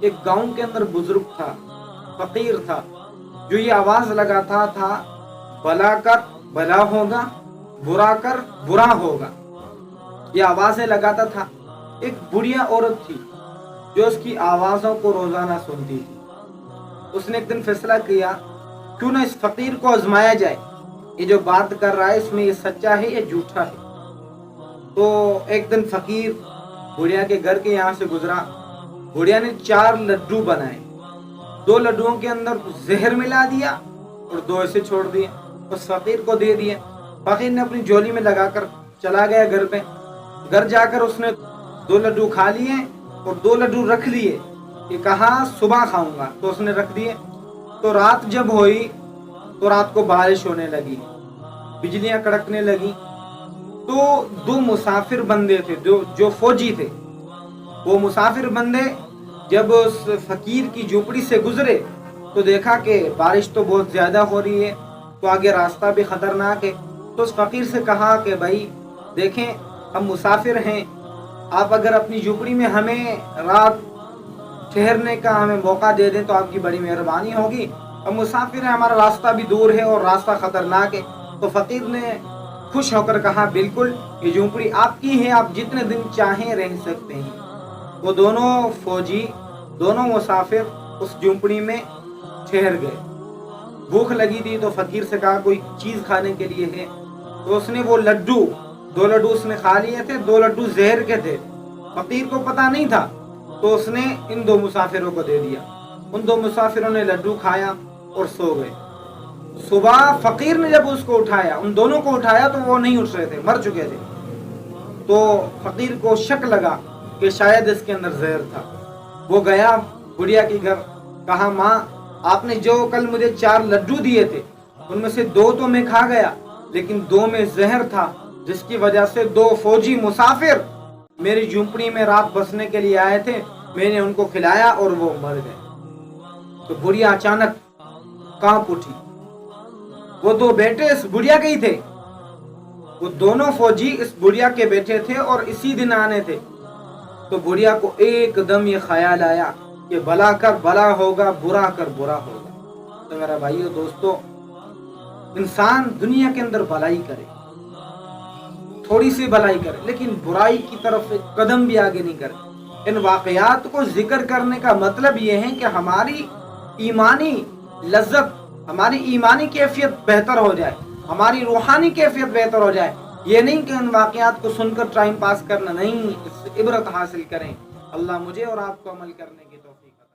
ایک گاؤں کے اندر بزرگ تھا، فقیر تھا، جو یہ آواز لگاتا تھا، بھلا کر بھلا ہوگا، برا کر برا ہوگا، یہ آوازیں لگاتا تھا۔ ایک بڑھیا عورت تھی جو اس کی آوازوں کو روزانہ سنتی تھی۔ اس نے ایک دن فیصلہ کیا کیوں نہ اس فقیر کو آزمایا جائے، یہ جو بات کر رہا ہے اس میں یہ سچا ہے یا جھوٹا ہے۔ تو ایک دن فقیر بڑھیا کے گھر کے یہاں سے گزرا۔ بڑھیا نے 4 لڈو بنائے، 2 لڈوؤں کے اندر زہر ملا دیا اور 2 ایسے چھوڑ دیے، اس فقیر کو دے دیے۔ فقیر نے اپنی جھولی میں لگا کر چلا گیا گھر پہ۔ گھر جا کر اس نے 2 لڈو کھا لیے اور 2 لڈو رکھ لیے کہ کہا صبح کھاؤں گا، تو اس نے رکھ دیے۔ تو رات جب ہوئی تو رات کو بارش ہونے لگی، بجلیاں کڑکنے لگی۔ تو 2 مسافر بندے تھے جو فوجی تھے، وہ مسافر بندے جب اس فقیر کی جھوپڑی سے گزرے تو دیکھا کہ بارش تو بہت زیادہ ہو رہی ہے، تو آگے راستہ بھی خطرناک ہے۔ تو اس فقیر سے کہا کہ بھائی دیکھیں ہم مسافر ہیں، آپ اگر اپنی جھوپڑی میں ہمیں رات ٹھہرنے کا ہمیں موقع دے دیں تو آپ کی بڑی مہربانی ہوگی، ہم مسافر ہیں، ہمارا راستہ بھی دور ہے اور راستہ خطرناک ہے۔ تو فقیر نے خوش ہو کر کہا بالکل، یہ جھوپڑی آپ کی ہے، آپ جتنے دن چاہیں رہ سکتے ہیں۔ وہ دونوں فوجی، دونوں مسافر اس جھوپڑی میں ٹھہر گئے۔ بھوک لگی تھی تو فقیر سے کہا کوئی چیز کھانے کے لیے ہے، تو اس نے وہ لڈو 2 لڈو اس نے کھا لیے تھے، 2 لڈو زہر کے تھے، فقیر کو پتا نہیں تھا، تو اس نے ان 2 مسافروں کو دے دیا۔ ان 2 مسافروں نے لڈو کھایا اور سو گئے۔ صبح فقیر نے جب اس کو اٹھایا، ان دونوں کو اٹھایا تو وہ نہیں اٹھ رہے تھے، مر چکے تھے۔ تو فقیر کو شک لگا کہ شاید اس کے اندر زہر تھا۔ وہ گیا بڑھیا کے گھر، کہا ماں آپ نے جو کل مجھے 4 لڈو دیے تھے ان میں سے 2 تو میں کھا گیا، لیکن 2 میں زہر تھا، جس کی وجہ سے 2 فوجی مسافر میری جھونپڑی میں رات بسنے کے لیے آئے تھے، میں نے ان کو کھلایا اور وہ مر گئے۔ تو بڑھیا اچانک کانپ اٹھی۔ وہ 2 بیٹے اس بڑھیا کے ہی تھے، وہ دونوں فوجی اس بڑھیا کے بیٹے تھے اور اسی دن آنے تھے۔ تو بڑھیا کو ایک دم یہ خیال آیا کہ بھلا کر بھلا ہوگا، برا کر برا ہوگا۔ تو میرا بھائیو دوستو، انسان دنیا کے اندر بھلائی کرے، تھوڑی سی بھلائی کرے، لیکن برائی کی طرف ایک قدم بھی آگے نہیں کرے۔ ان واقعات کو ذکر کرنے کا مطلب یہ ہے کہ ہماری ایمانی لذت، ہماری ایمانی کیفیت بہتر ہو جائے، ہماری روحانی کیفیت بہتر ہو جائے۔ یہ نہیں کہ ان واقعات کو سن کر ٹائم پاس کرنا، نہیں، اس سے عبرت حاصل کریں۔ اللہ مجھے اور آپ کو عمل کرنے کی توفیق عطا فرمائے۔